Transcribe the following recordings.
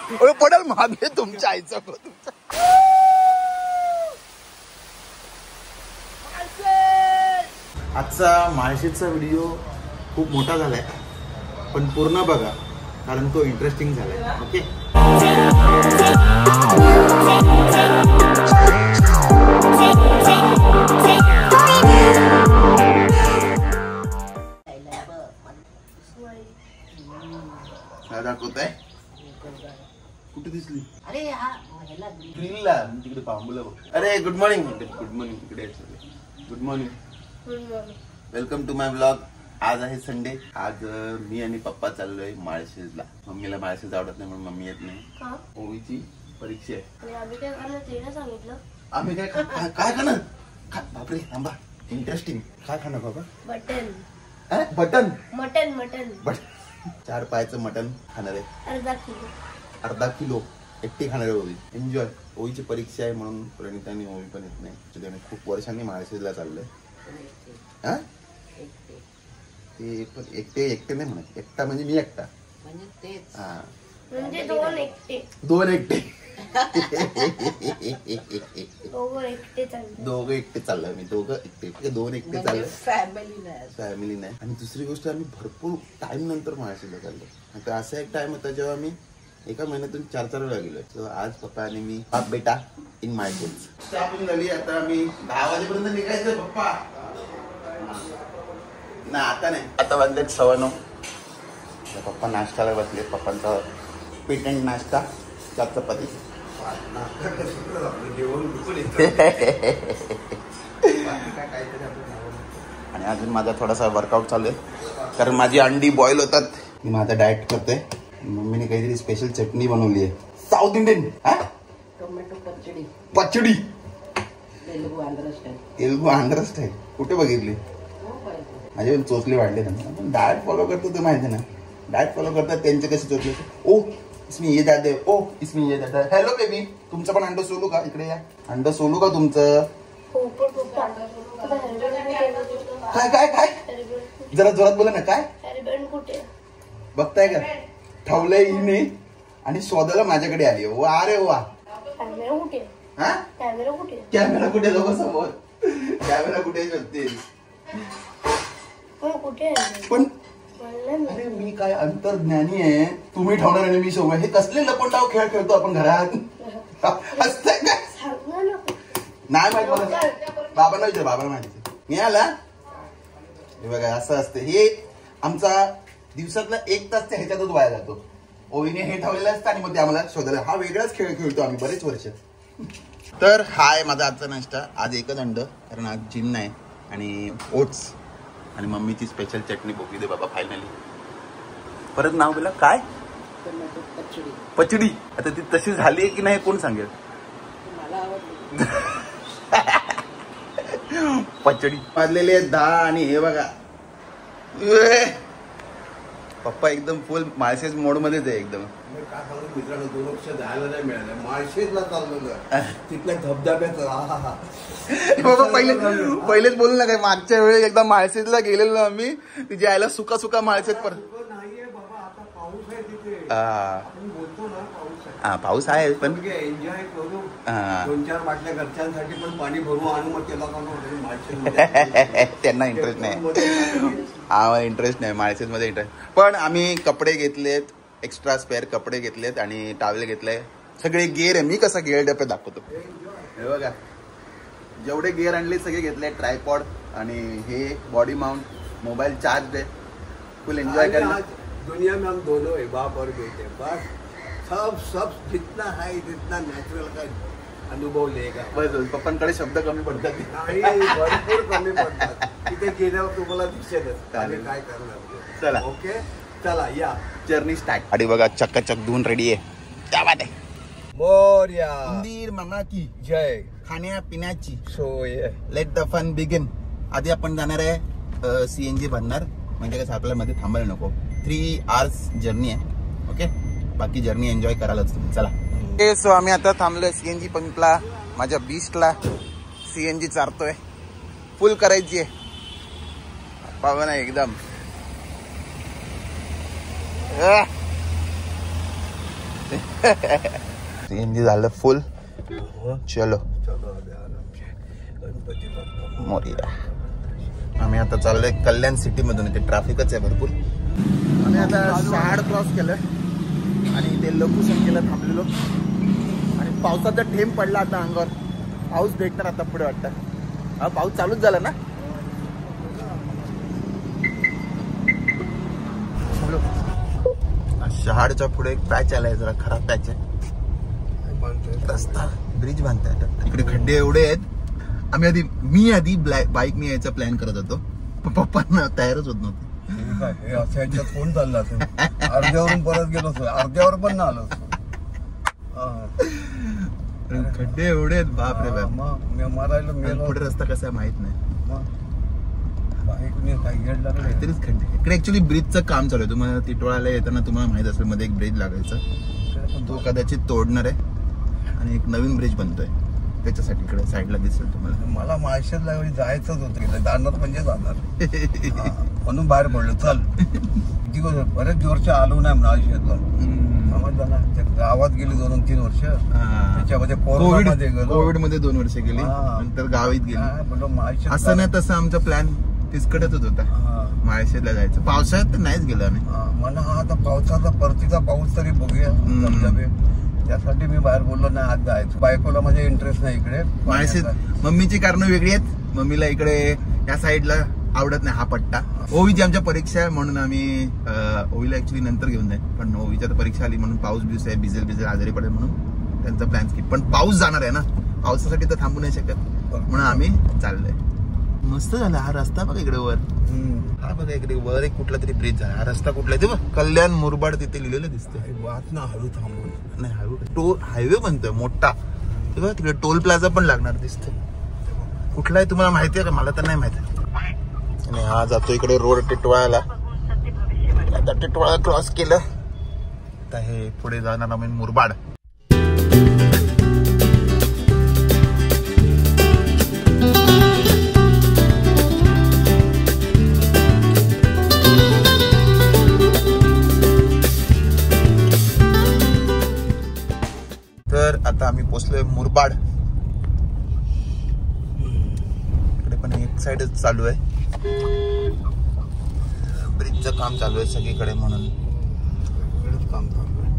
पडल मागे तुमच्या आईचा तुमचा. आजचा माळशेजचा व्हिडिओ खूप मोठा झालाय, पण पूर्ण बघा कारण तो इंटरेस्टिंग झालाय. ओके. दाखवत आहे कुठे दिसली? अरे ग्रिलला तिकडे पांबुला बघ. अरे गुड मॉर्निंग. गुड मॉर्निंग तिकडे. Good morning. Welcome to my blog. आज आहे संडे. आज मी आणि पप्पा चाललोय माळशेजला. मम्मीला माळशेज आवडत नाही म्हणून मम्मी येत नाही. ओवीची परीक्षा आहे. आम्ही काय खाणार? बापरे थांबा, इंटरेस्टिंग. काय खाणार बाबा? बटन. Button mutton. मटन 4 पायचं मटन खाणार आहे. अर्धा किलो एकटी खाणार आहे ओवी. एन्जॉय. ओवीची परीक्षा आहे म्हणून प्रणिता आणि ओवी पण येत नाही. त्याने खूप वर्षांनी माळशेजला चाललंय. हा ते पण एकटे नाही म्हणत. एकटा म्हणजे मी एकटा. हा म्हणजे दोन एकटे. दोघं एकटे चाललोय मी. दोघं एकटे. दोन एकटे चाललोय. फॅमिली नाही. आणि दुसरी गोष्ट, आम्ही भरपूर टाइम नंतर माळशेजला चाललो. आता असा एक टाइम होता जेव्हा मी एका महिन्यातून 4 वेळा गेलोय. तर आज पप्पा आणि मी बाप बेटा इन माळशेज. शॉपिंग झाली. आता आम्ही 10 वाजेपर्यंत निघायचं पप्पा. ना आता नाही, आता वाजले 9:15. पप्पा नाश्त्याला बसले. पप्पांचा पेटंट नाश्ता 4 चपाती. आणि अजून माझा थोडासा वर्कआउट चालू आहे कारण माझी अंडी बॉईल होतात. मी माझा डाएट करतोय. मम्मीने काहीतरी स्पेशल चटणी बनवली आहे. South Indian tomato pachadi. Telugu Andhra style. कुठे बघितली? माझे पण चोचले वाढले त्यांना. डाएट फॉलो करतो ते माहिती ना. डाएट फॉलो करतात त्यांचे कसे चोचले. ओ इसमें ये दादा. ओ इसमें ये दादा. हॅलो बेबी, तुमचं पण अंड सोलू का? इकडे या. अंड सोलू का तुमचं? काय काय काय जरा जोरात बोला ना. काय बघताय का? ठेवलंय हिने आणि शोधायला माझ्याकडे आली. वा रे वा. कॅमेरा कुठे जाऊ समोर? कॅमेरा कुठे शोधते? पण अरे मी काय अंतर्ज्ञानी आहे. तुम्ही ठेवणार आणि मी शोभ. हे कसले लपंडाव खेळ खेळतो आपण घरात? असतंय काय? नाही माहित मला. बाबांना विचार. बाबांना माहिती. मी आला हे बघा असं असतं. हे आमचा दिवसातला 1 तास ह्याच्यातच वाया जातो. ओवीने हे ठेवलेलं असतं आणि मग ते आम्हाला शोधायला. हा वेगळाच खेळ खेळतो आम्ही बरेच वर्ष. तर हा आहे माझा आजचा नाश्ता. आज एकच अंड कारण आज जिम नाही. आणि ओट्स आणि मम्मीची स्पेशल चटणी बोगली दे बाबा. फायनली परत नाव बोला. काय? पचडी. आता ती तशी झाली की नाही कोण सांगेल? पचडी वाजलेले आहेत 10 आणि हे बघा पप्पा एकदम फुल माळशेज मोड मध्येच आहे एकदम. काय सांगू मित्रांनो, 2 वर्ष जायला नाही मिळालं. माळशेजला चाललेलं तिथल्या धबधब्यात. बाबा पहिलेच बोलू नका. मागच्या वेळी एकदा माळशेजला गेलेलो आम्ही. तिच्या आईला सुका सुका माळशेज पर. पाऊस आहे पण एन्जॉय करू. 2-4 बाटल्या घरच्यांसाठी पण पाणी भरू आणू. मग त्याला त्यांना इंटरेस्ट नाही. आम्हाला इंटरेस्ट नाही माळशेज मध्ये इंटरेस्ट. पण आम्ही कपडे घेतलेत. एक्स्ट्रा स्पेअर कपडे घेतलेत आणि टावेल घेतले. सगळे गेअर आहे. मी कसा गेअर डबे दाखवतो हे बघा. जेवढे गेअर आणले सगळे घेतले. ट्रायपॉड आणि हे बॉडी माउंट. मोबाईल चार्ज आहे. फुल एन्जॉय करना. दुनिया में हम दोनों है, बाप और बेटे. बस सब जितना है जितना नॅचरल का अनुभव लेगा. बस पप्पांकडे शब्द कमी पडतात. भरपूर कमी पडतात. तिथे गेल्यावर तुम्हाला दिसेलच काय करणार. चला ओके चला या जर्नी स्टार्ट. आणि बघा चक्काचक धुवून रेडी आहे. त्या बात आहे. मोरया. मंदिर मामा की जय. खाण्या पिण्याची सोय. Let the fun begin. आधी आपण जाणार आहे CNG भरणार. म्हणजे कसं आपल्याला मध्ये थांबायला नको. 3 hours जर्नी आहे. ओके. बाकी जर्नी एन्जॉय करायलाच तुम्ही. चला. सो आम्ही आता थांबलोय CNG पंपला. माझ्या बीस्टला CNG चारतोय. फुल करायची आहे. पाहू ना एकदम. हिंदी झालं फुल. चलो मोरिया. आम्ही आता चाललोय कल्याण सिटी मधून. इथे ट्रॅफिकच आहे भरपूर. आम्ही आता शहाड क्रॉस केलं आणि ते लघु संख्येला थांबलेलो आणि पावसाचा थेंब पडला आता अंगावर. पाऊस भेटणार आता पुढे वाटतं. हा पाऊस चालूच झाला ना. शहाडच्या पुढे एक पॅच आलाय, जरा खराब पॅच आहे. रस्ता ब्रिज बांधताय. इकडे खड्डे एवढे आहेत. मी आधी बाईकने यायचा प्लॅन करत होतो, पण पप्पांना तयारच होत नव्हते. कोण चालला अर्ध्यावरून परत गेलो, अर्ध्यावर पण ना आलो. खड्डे एवढे आहेत बापरे बाप. मारायला पुढे रस्ता कसा आहे माहित नाही. काहीतरीच खड्डे. इकडे ऍक्च्युली ब्रिजचं काम चालू आहे. तुम्हाला टिटवाळ्याला येताना तुम्हाला माहित असेल मध्ये एक ब्रिज लागायचा, तो कदाचित तोडणार आहे आणि एक नवीन ब्रिज बनतोय त्याच्यासाठी इकडे साईडला दिसेल तुम्हाला. मला माळशेजला जायचंच होतं, जाणार म्हणजे जाणार म्हणून बाहेर पडलो. चल बरेच वर्ष आलो नाही माळशेजला. समजलं ना. गावात गेली 2-3 वर्ष. त्याच्यामध्ये कोविड मध्ये 2 वर्ष गेली, नंतर गावीत गेली. असं नाही तसं आमचा प्लॅन तिसकडेच होता माळशेजला जायचं. पावसाळ्यात तर नाहीच गेलो आम्ही. मला आता पावसाचा परतीचा पाऊस तरी बघूया धबधबे, त्यासाठी मी बाहेर बोललो नाही आज जायचं. बायकोला माझा इंटरेस्ट नाही इकडे माळशेज. मम्मीची कारणं वेगळी आहेत. मम्मीला इकडे या साईडला आवडत नाही हा पट्टा. ओवीची आमच्या परीक्षा आहे म्हणून आम्ही ओवीला ऍक्च्युली नंतर घेऊन जाईल, पण ओवीच्या परीक्षा आली म्हणून पाऊस बिऊस आहे, भिजेल आजारी पडेल म्हणून त्यांचा प्लॅन स्किप. पण पाऊस जाणार आहे ना, पावसासाठी तर थांबू नाही शकत म्हणून आम्ही चाललोय. मस्त झाला हा रस्ता बघा इकडे वर. हा बघा इकडे वर एक कुठला तरी ब्रिज झाला. हा रस्ता कुठला आहे ते बघ, कल्याण मुरबाड तिथे लिहिलेलं दिसतंय. वाट ना हळू थांबून नाही, हळू टोल हायवे बनतोय मोठा. ते बघा तिकडे टोल प्लाझा पण लागणार दिसतोय. कुठला आहे तुम्हाला माहिती आहे का? मला तर नाही माहिती. आणि हा जातो इकडे रोड टिटवाळ्याला. आता टिटवाळा क्रॉस केलं तर हे पुढे जाणार आम्ही मुरबाड. तर आता आम्ही पोहोचलोय मुरबाड. इकडे पण एक साइडच चालू आहे, ब्रिजचं काम चालू आहे सगळीकडे म्हणून काम चालू आहे.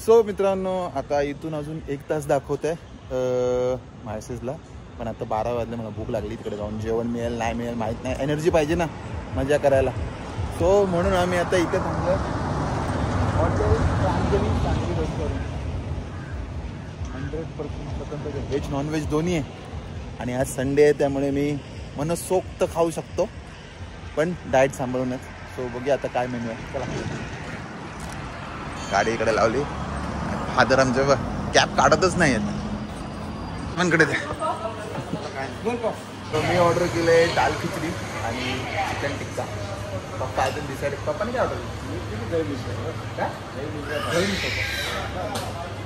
सो मित्रांनो, आता इथून अजून 1 तास दाखवत आहे माळशेजला, पण आता 12 वाजले. मला भूक लागली. तिकडे जाऊन जेवण मिळेल नाही मिळेल माहीत नाही. एनर्जी पाहिजे ना मजा करायला. सो म्हणून आम्ही आता इथे थांबलो. हॉटेल प्रांजली चांगली रेस्टॉरंट, 100% स्वतंत्र, व्हेज नॉनव्हेज दोन्ही आहे. आणि आज संडे आहे त्यामुळे मी मनसोक्त खाऊ शकतो, पण डाएट सांभाळूनच. सो बघूया आता काय मेन्यू आहे. चला, गाडी इकडे लावली. फादर आमच्या कॅब काढतच नाही आहेत मनकडे. मी ऑर्डर केले दाल खिचडी आणि चिकन टिक्का. पप्पा अजून डिसाईड. पप्पाने काय ऑर्डर केली?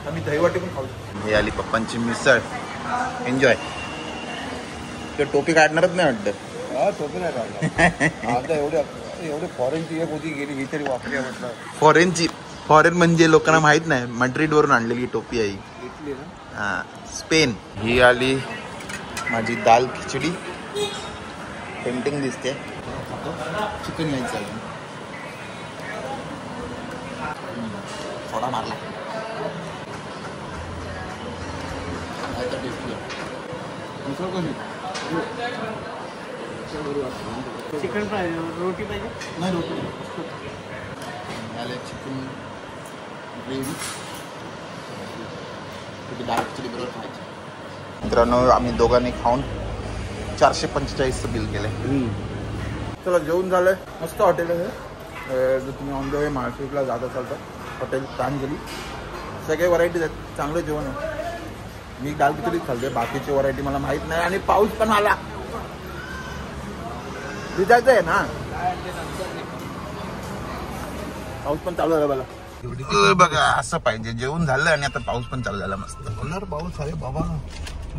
आम्ही दहीवाटी पण खाऊ शकतो. हे आली पप्पांची मिसळ. एन्जॉय. तर टोपी काढणारच नाही वाटतं. हा, टोपी नाही काढणार. आता एवढे फॉरेनची एक होती, गेली ही तरी वापरी म्हटलं. फॉरेनची? फॉरेन म्हणजे लोकांना माहित नाही, मड्रिड वरून आणलेली टोपी आहे. इटली ना? हा, स्पेन. ही आली माझी दाल खिचडी. टेम्पटिंग दिसते. चिकन घ्यायचं आहे. थोडा मारला. Chicken fry. रोटी पाहिजे? नाही, रोटी चिकन ग्रेव्ही. दाल खिचडी बरोबर खायची. मित्रांनो, आम्ही दोघांनी खाऊन 445चं बिल केलंय. चला, जेवण झालंय. मस्त हॉटेल आहे. जर तुम्ही ऑन द वे माळशेजला जात असाल तर हॉटेल प्रांजली. सगळे व्हरायटीज आहेत, चांगलं जेवण आहे. मी दाल खिचडीच खाल्ले, बाकीची व्हरायटी मला माहित नाही. आणि पाऊस पण आला, भिजायचं आहे ना. पाऊस पण चालू झाला बघा. बघा असं पाहिजे, जेवण झालं आणि आता पाऊस पण चालू झाला. मस्त होणार पाऊस आहे बाबा,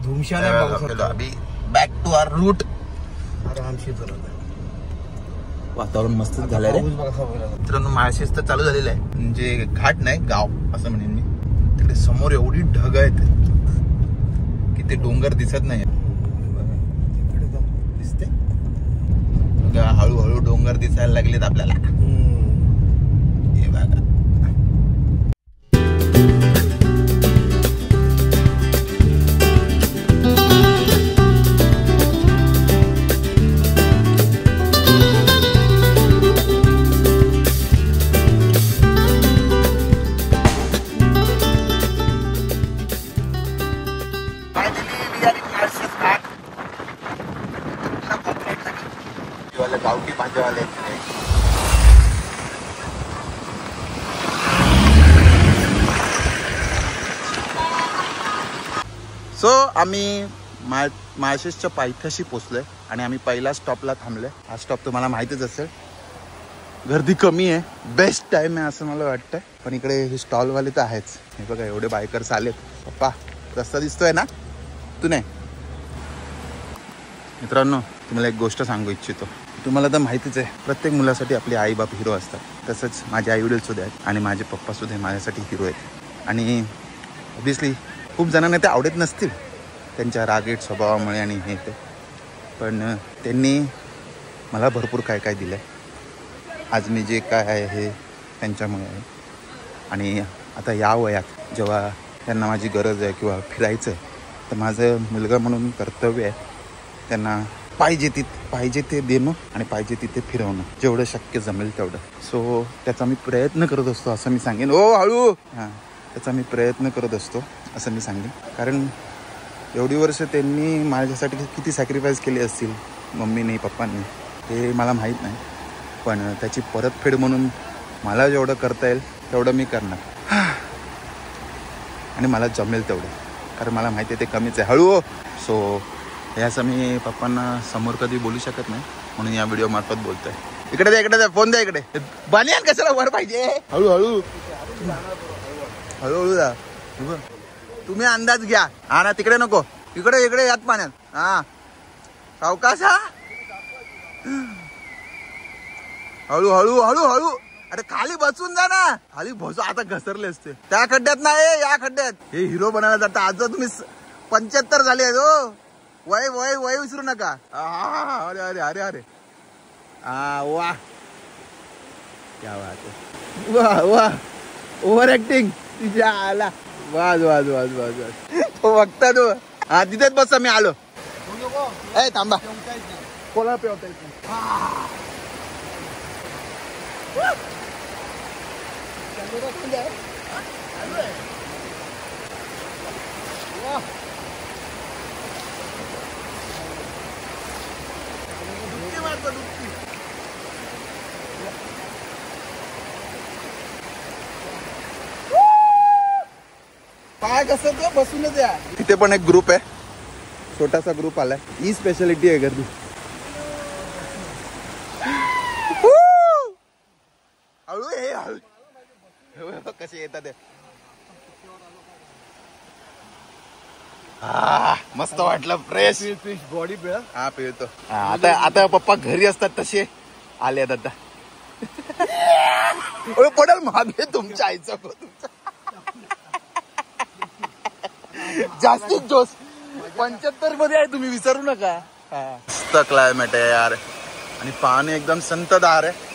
धुमशाला. अभी बॅक टू आवर रूट. आरामशी चालत आहे, वातावरण मस्त झालंय रे मित्रांनो. माळशेज तर चालू झालेलं आहे, म्हणजे घाट नाही गाव असं म्हणेन मी. तिकडे समोर एवढी ढग आहेत की ते डोंगर दिसत नाही. दिसते हळूहळू डोंगर दिसायला लागलेत आपल्याला. हे बघा गावठी भाज्यावाले. सो आम्ही माळशेजच्या पायथ्याशी पोचलोय आणि आम्ही पहिल्या स्टॉपला थांबलोय. हा स्टॉप तुम्हाला माहितीच असेल. गर्दी कमी आहे, बेस्ट टाइम आहे असं मला वाटतंय. पण इकडे हे स्टॉलवाले तर आहेच. हे बघा एवढे बायकर्स आलेत. पप्पा रस्ता दिसतोय ना, तू नाही. मित्रांनो तुम्हाला एक गोष्ट सांगू इच्छितो. तुम्हाला तर माहितीच आहे, प्रत्येक मुलासाठी आपले आई बाप हिरो असतात. तसंच माझे आई वडील सुद्धा आहेत आणि माझे पप्पा सुद्धा माझ्यासाठी हिरो आहेत. आणि ऑब्विसली खूप जणांना ते आवडत नसतील त्यांच्या रागीट स्वभावामुळे आणि हे ते, पण त्यांनी मला भरपूर काय काय दिलं आहे. आज मी जे काय आहे हे त्यांच्यामुळे आहे. आणि आता या वयात जेव्हा त्यांना माझी गरज आहे किंवा फिरायचं आहे, तर माझं मुलगा म्हणून कर्तव्य आहे त्यांना पाहिजे ते देणं आणि पाहिजे तिथे फिरवणं, जेवढं शक्य जमेल तेवढं. सो त्याचा मी प्रयत्न करत असतो असं मी सांगेन. ओ हळू. हां, त्याचा मी प्रयत्न करत असतो असं मी सांगेन. कारण एवढी वर्ष त्यांनी माझ्यासाठी किती सॅक्रिफाईस केली असतील मम्मीने पप्पांनी ते मला माहीत नाही. पण त्याची परतफेड म्हणून मला जेवढं करता येईल तेवढं मी करणार आणि मला जमेल तेवढं, कारण मला माहिती आहे ते कमीच आहे. हळू. सो हे असं मी पप्पांना समोर कधी बोलू शकत नाही, म्हणून या व्हिडिओ मार्फत बोलतोय. इकडे द्या फोन द्या इकडे. बनियान कशाला वर पाहिजे. हळूहळू द्या. तुम्ही अंदाज घ्या. हा ना, तिकडे नको, इकडे यात पाण्यात. हा सावकाश. हा हळू. अरे खाली बसून जा ना, खाली बसू. आता घसरले असते त्या खड्ड्यात नाही, या खड्ड्यात. हे हिरो बनायला जाता. आज तुम्ही 75 झाले आहेत हो. वय विसरू नका. अरे वाह क्या बात आहे. वाह ओव्हर ऍक्टिंग तिच्या आला. वाज तो बघता तो. हा तिथेच बस, मी आलो. ए थांबा, कोला पेवता पाय कसं तो बसूनच या. तिथे पण एक ग्रुप आहे, छोटासा ग्रुप आलाय. ही स्पेशालिटी आहे गर्दी. हळू कसे येतात. मस्त वाटलं, फ्रेश बॉडी पिळ. हा पिळतो. आता पप्पा घरी असतात तसे आले आता. पडेल मागे तुमच्या आईचा. जास्तीत जोश 75 मध्ये आहे, तुम्ही विसरू नका. मस्त क्लायमेट आहे यार, आणि पाणी एकदम संततधार आहे.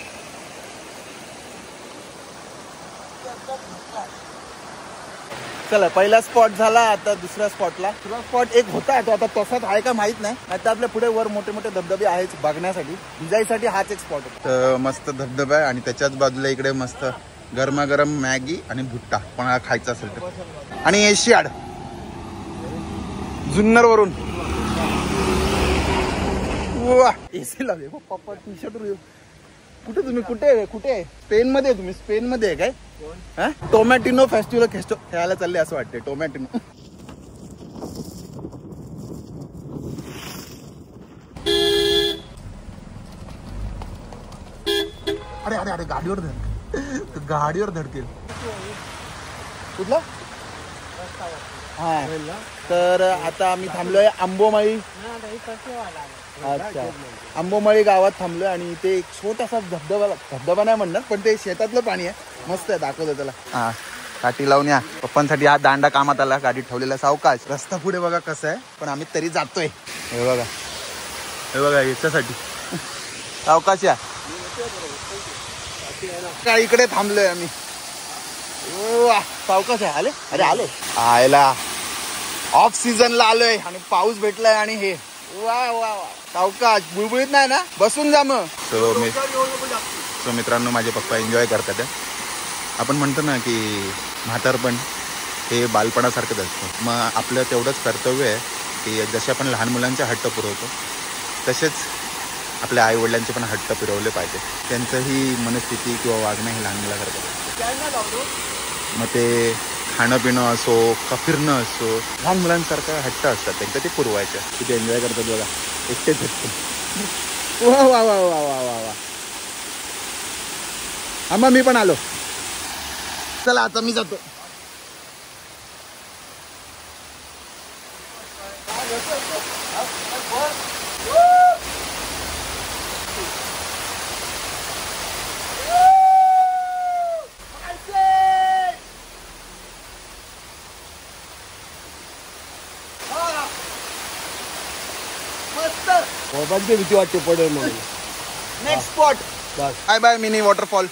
चला पहिला स्पॉट झाला, आता दुसऱ्या स्पॉटला. दुसरा स्पॉट एक होता तो, आता तसाच आहे का माहित नाही. आता आपल्या पुढे वर मोठे मोठे धबधबे आहेत बघण्यासाठी. भिजायसाठी हाच एक स्पॉट होता. मस्त धबधबा आहे आणि त्याच्याच बाजूला इकडे मस्त गरमागरम मॅगी आणि भुट्टा पण खायचा असेल तर. आणि एशियाड जुन्नर वरून. एसी लावले पप्पा टी शर्ट. कुठे तुम्ही कुठे स्पेन मध्ये तुम्ही स्पेन मध्ये आहे काय? टोमॅटिनो फेस्टिवल खेळायला चालले असं वाटते. टोमॅटिनो अरे अरे अरे गाडीवर धडकेल. कुठला? हा तर आता आम्ही थांबलोय आंबोमाळी. अच्छा आंबोमाळी गावात थांबलोय आणि इथे एक छोटासा धबधबा नाही म्हणणार पण ते शेतातलं पाणी आहे. मस्त आहे दाखवलं त्याला. हा काठी लावून या. पप्पांसाठी हा दांडा कामात आला. गाडीत ठेवलेला सावकाश. रस्ता पुढे बघा कसा आहे पण आम्ही तरी जातोय. हे बघा याच्यासाठी सावकाश या. काय इकडे थांबलोय आम्ही. सावकाश आहे. आले अरे आले आयला ऑफ सीझनला आलोय आणि पाऊस भेटलाय आणि हे वा वा वा सावकाश बुळबुळीत नाही ना. बसून जा मग. सो मित्रांनो माझे पप्पा एन्जॉय करतात. आपण म्हणतो ना की म्हातारपण हे बालपणासारखंच असतं. मग आपलं तेवढंच कर्तव्य आहे की जसे आपण लहान मुलांचे हट्ट पुरवतो तसेच आपल्या आई वडिलांचे पण हट्ट पुरवले पाहिजे. त्यांचंही मनस्थिती किंवा वागणं हे लहान मुलासारखं. मग ते खाणं पिणं असो का फिरणं असो लहान मुलांसारखं हट्ट असतात त्यांचं ते पुरवायचं. किती एन्जॉय करतात बघा. एकटेच हट्ट. वा वा वा वा वा वा वा. आम्हा मी पण आलो. चला आता मी जातो. भीती वाटते पडेल म्हणून. Next spot bye bye mini waterfall.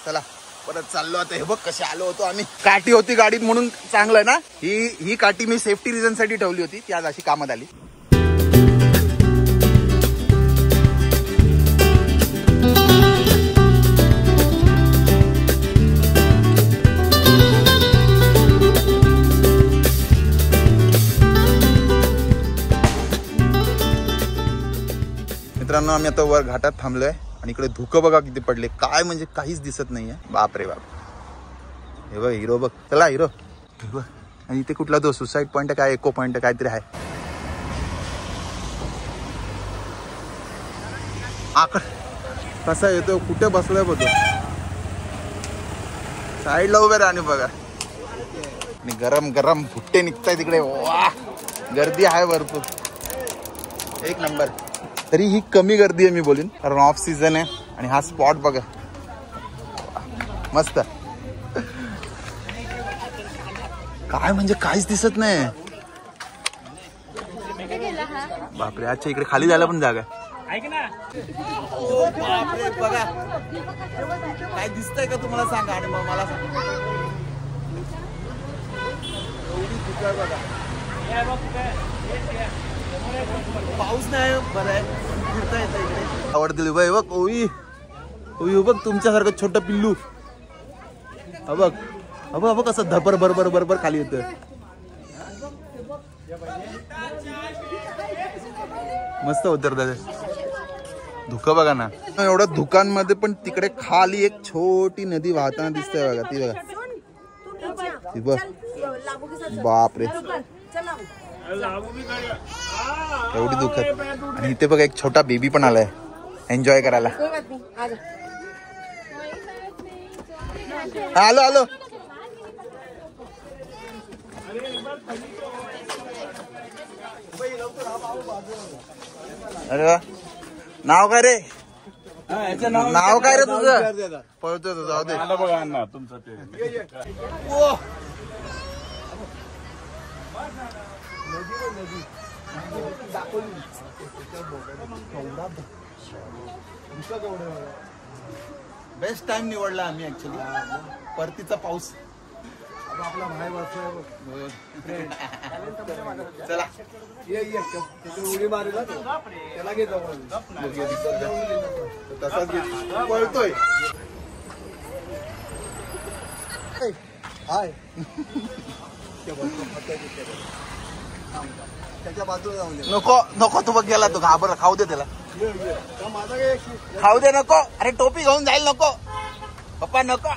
चला परत चाललो आता. हे बघ कसे आलो होतो आम्ही. काठी होती गाडीत म्हणून चांगलं ना. ही काठी मी सेफ्टी रिझन साठी ठेवली होती. ती आज अशी कामात आली. मित्रांनो आम्ही आता वर घाटात थांबलोय आणि इकडे धुकं बघा किती पडले. काय म्हणजे काहीच दिसत नाहीये. बाप रे बाप. हे बघ हिरो बघ. चला हिरो. आणि इथे कुठला तो सुसाईड पॉइंट काय इको पॉइंट काहीतरी आहे. आकड कसा येतो कुठे बसलाय बघ. साईडला उभे राहा आणि बघा. आणि गरम गरम भुट्टे निघताय तिकडे. वा गर्दी आहे भरपूर. एक नंबर. तरी ही कमी गर्दी आहे मी बोलीन कारण ऑफ सीझन आहे. आणि हा स्पॉट बघा मस्त. काय म्हणजे काहीच दिसत नाही. बापरे. अच्छा इकडे खाली जायला पण जागा. बापरे बघा काय दिसतंय का तुम्हाला सांगा आणि मग मला सांगा. एवढी धुकं बघा. पाऊस नाही बरं आहे. फिरता येतं इकडे. आवडतील बाई बघ. ओई बघ तुमच्यासारखं छोटं पिल्लू. बघ बघ कसं धपर बरोबर बरोबर खाली येतं. मस्त उतरतात. धुकं बघा ना. एवढं धुकांमध्ये पण तिकडे खाली एक छोटी नदी वाहताना दिसते बघा. ती बघा ती बघ. बापरे एवढी दुखत. आणि इथे बघा एक छोटा बेबी पण आलाय एन्जॉय करायला. आलो आलो. अरे वा. नाव काय रे? नाव काय रे तुझं? पळतोय तुझं. जाऊ दे. बघा ना तुमचं ते. बेस्ट टाइम निवडला आम्ही ऍक्च्युली. परतीचा पाऊस. आपला भाई बसतोय. चला उडी मारेल त्याला घे जवळ. तसाच पळतोय. हाय त्याच्या बाजूला जाऊन नको नको. तू बघ गेला तो घाबर. खाऊ दे त्याला. खाऊ दे नको. अरे टोपी घेऊन जाईल नको पप्पा नको.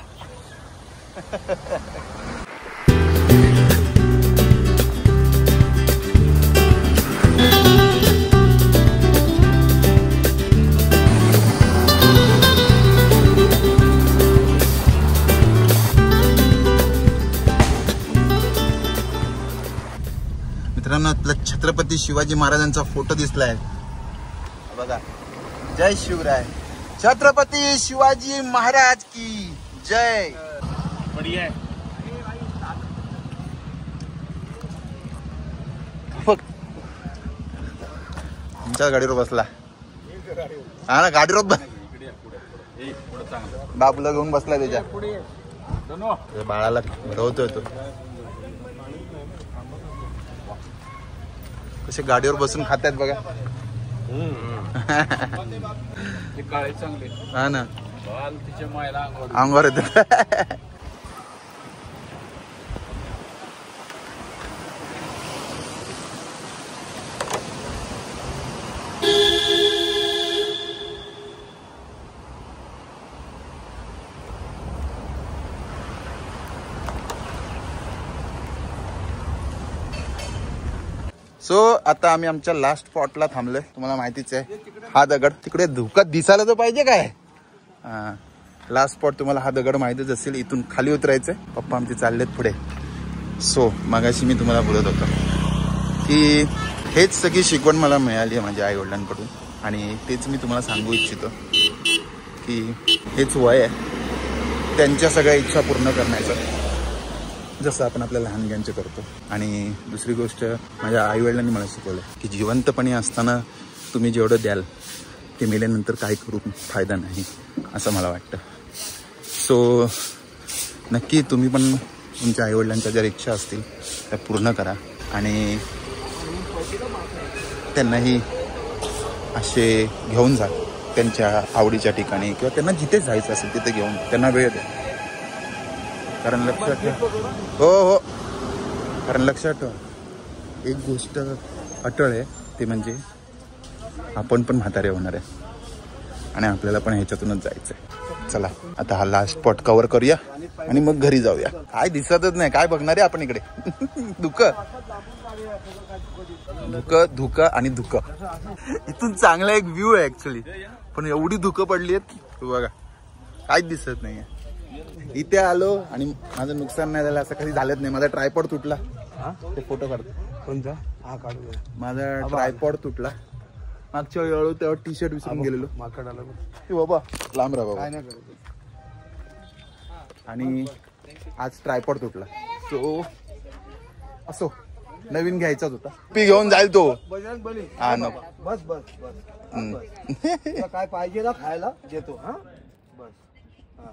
मित्रांनो आपला छत्रपती शिवाजी महाराजांचा फोटो दिसलाय बघा. जय शिवराय. छत्रपती शिवाजी महाराज की जय. बढ़िया है. तुमच्या गाडीवर बसला हा ना. गाडीवर बापूला घेऊन बसलाय त्याच्या. बाळाला भरवतोय तो. कसे गाडीवर बसून खातात बघा. काळे चांगले हा ना. तिच्या मायला अंगावर येत. सो आता आम्ही आमच्या लास्ट स्पॉटला थांबलोय. तुम्हाला माहितीच आहे हा दगड तिकडे धुकत दिसायला तर पाहिजे काय. लास्ट स्पॉट तुम्हाला हा दगड माहितीच असेल. इथून खाली उतरायचंय. पप्पा आमचे चाललेत पुढे. सो मगाशी मी तुम्हाला बोलत होतो की हेच सगळी शिकवण मला मिळाली आहे माझ्या आई वडिलांकडून. आणि तेच मी तुम्हाला सांगू इच्छितो की हेच वय आहे त्यांच्या सगळ्या इच्छा पूर्ण करण्याचं, जसं आपण आपल्या लहानग्यांचे करतो. आणि दुसरी गोष्ट माझ्या आईवडिलांनी मला शिकवलं की जिवंतपणी असताना तुम्ही जेवढं द्याल ते मेल्यानंतर काही करून फायदा नाही असं मला वाटतं. सो नक्की तुम्ही पण तुमच्या आईवडिलांच्या ज्या इच्छा असतील त्या पूर्ण करा. आणि त्यांनाही असे घेऊन जा त्यांच्या आवडीच्या ठिकाणी किंवा त्यांना जिथे जायचं असेल तिथे घेऊन त्यांना वेळ द्या. कारण लक्षात ठेवा. हो. कारण लक्षात ठेवा एक गोष्ट अटळ आहे ते म्हणजे आपण पण म्हातारे होणार आहे आणि आपल्याला पण ह्याच्यातूनच जायचं आहे. चला आता हा लास्ट स्पॉट कव्हर करूया आणि मग घरी जाऊया. काय दिसतच नाही. काय बघणार आहे आपण इकडे. धुकं आणि धुकं. इथून चांगला एक व्ह्यू आहे ऍक्च्युली, पण एवढी धुकं पडली आहेत बघा काहीच दिसत नाहीये. इथे आलो आणि माझं नुकसान नाही झालं असं कधी झालंच नाही. माझा ट्रायपॉड तुटला. ते फोटो काढतो. कोणता हा काढू. माझा ट्रायपॉड तुटला मागच्या वेळी आलो तेव्हा टी शर्ट विसरून गेलेलो. माकडाला बाबा लांब राहा बाबा. काय नाही करत. आणि आज ट्रायपॉड तुटला. सो असो नवीन घ्यायचाच होता. पी घेऊन जाईल तो. बजरंग बली. हा नको. बस बस बस. तुला काय पाहिजे ना खायला देतो. हा बस. हा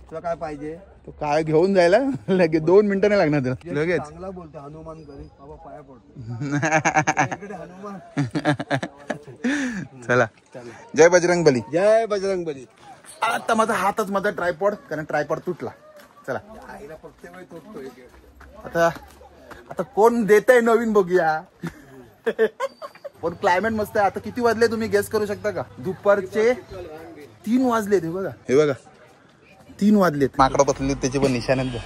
तुला काय पाहिजे तो काय घेऊन जायला लगेच 2 मिनिटं नाही लागणार त्याला. लगेच चांगला बोलतो. हनुमान घरी बाबा पाया पडतो. इकडे हनुमान. चला जय बजरंग बली. जय बजरंग बली. आता माझा हातच माझा ट्रायपॉड कारण ट्रायपॉड तुटला. चला आईला फक्त वेळ तुटतो. आता कोण देतय नवीन बघूया. पण क्लायमेट मस्त आहे. आता किती वाजले तुम्ही गेस करू शकता का. दुपारचे 3 वाजलेत. हे बघा 3 वाजलेत. माकडं बसले त्याचे पण निशाणच बघ.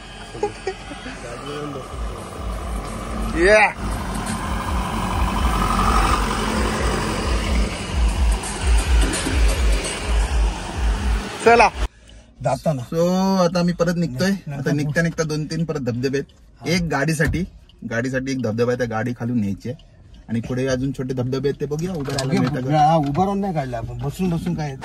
चला जाताना. सो आता मी परत निघतोय. आता निघता 2-3 परत धबधबे आहेत. एक गाडीसाठी एक धबधबा आहे. त्या गाडी खालून न्यायची आहे आणि पुढे अजून छोटे धबधबे आहेत ते बघूया. उभं राहून नाही काढला आपण. बसून काय.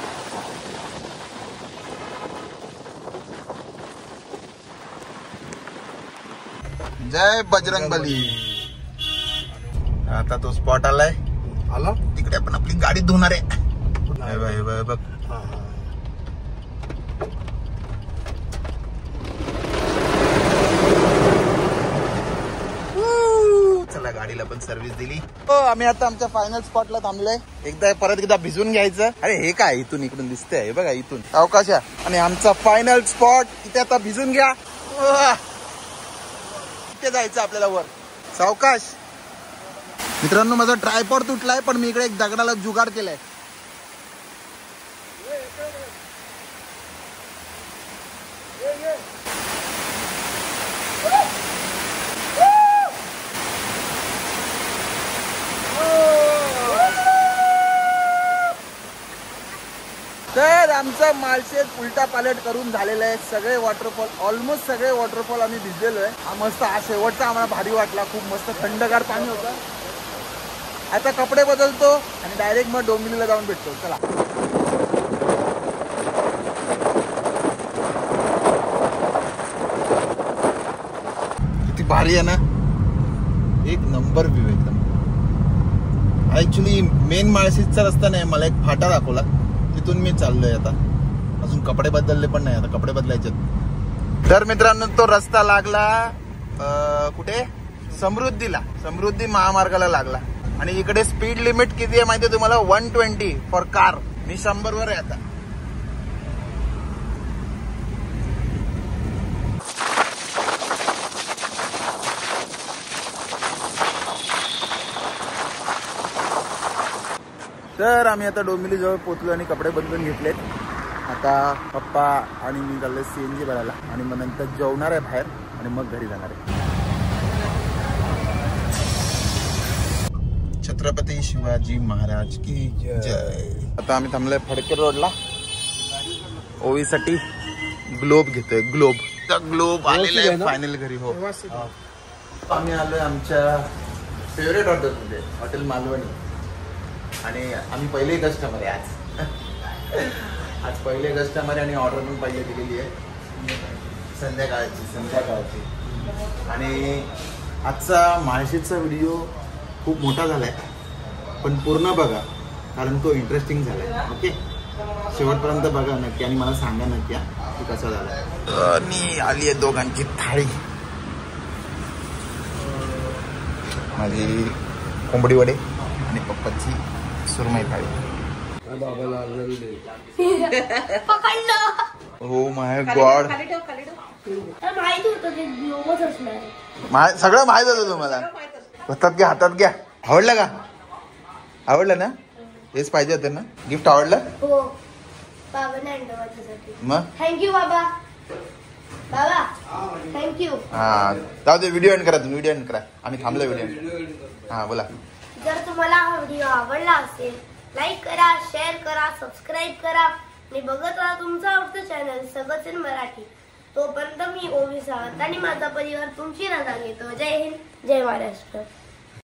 जय बजरंग बली. आता तो स्पॉट आला तिकडे आपण आपली गाडी धुणार आहे. बघ चला गाडीला पण सर्व्हिस दिली. आम्ही आता आमच्या फायनल स्पॉटला थांबलोय. परत एकदा भिजून घ्यायचं. अरे हे काय इथून इकडून दिसतंय बघा इथून अवकाश. आणि आमचा फायनल स्पॉट इथे. आता भिजून घ्या. इथे जायचं आपल्याला वर. सावकाश मित्रांनो माझा ट्रायपॉड तुटलाय, पण मी इकडे एक दगडाला जुगाड केलाय. तर आमचं माळशेज उलटा पालट करून झालेलं आहे. सगळे वॉटरफॉल, ऑलमोस्ट सगळे वॉटरफॉल आम्ही भिजलेलो आहे. हा मस्त, हा शेवटचा आम्हाला भारी वाटला. खूप मस्त थंडगार पाणी होतं. आता कपडे बदलतो आणि डायरेक्ट मग डोंबिवलीला जाऊन भेटतो. चला. किती भारी आहे ना, एक नंबर व्ह्यू एकदम. ऍक्च्युली मेन माळशेजचा रस्ता नाही, मला एक फाटा दाखवला, तिथून मी चाललोय. आता अजून कपडे बदलले पण नाही, आता कपडे बदलायचे. तर मित्रांनो तो रस्ता लागला कुठे, समृद्धी महामार्गाला लागला. आणि इकडे स्पीड लिमिट किती आहे माहितीये तुम्हाला, 120 फॉर कार. मी 100 वर आहे आता. तर आम्ही आता डोंबिवली जवळ पोहोचलो आणि कपडे बदलून घेतलेत. आता पप्पा आणि मी चाललोय CNG भरायला आणि मग नंतर जेवणार आहे बाहेर आणि मग घरी जाणार आहे. छत्रपती शिवाजी महाराज की जय. आता आम्ही थांबलोय फडके रोडला, ओवीसाठी ग्लोब घेतोय. ग्लोब आलेला आहे फायनल घरी. हो, आम्ही आलोय आमच्या फेवरेट हॉटेलमध्ये, हॉटेल मालवणी. आणि आम्ही पहिले कस्टमर आहे आज पहिले कस्टमर आहे आणि ऑर्डर पण पहिले दिलेली आहे संध्याकाळची. आणि आजचा माळशेजचा व्हिडिओ खूप मोठा झालाय, पण पूर्ण बघा कारण तो इंटरेस्टिंग झालाय. ओके, शेवटपर्यंत बघा नक्की आणि मला सांगा नक्की की कसा झालाय. आणि आली आहे दोघांची थाळी. माझी कोंबडी वडे आणि पप्पाची सुरमई थाळी. हो माय गॉड, सगळं माहित होतं तुम्हाला. हातात घ्या. आवडलं का? आवडलं ना? हेच पाहिजे होतं ना? गिफ्ट आवडलं? हो, बाबाने आणलं माझ्यासाठी. मग थँक्यू बाबा. बाबा थँक्यू. हा, जाऊ दे. व्हिडिओ एंड करा, तुम्ही व्हिडिओ एंड करा. आम्ही थांबलो व्हिडिओ. हा बोला. जर तुम्हाला हा व्हिडिओ आवडला असेल, लाईक करा, शेअर करा, सबस्क्राईब करा आणि बघत राहा तुमचं आवडतं चॅनल सगळंच इन मराठी. तोपर्यंत मी ओवी सावंत आणि माझा परिवार तुमची रजा घेतो. जय हिंद, जय महाराष्ट्र.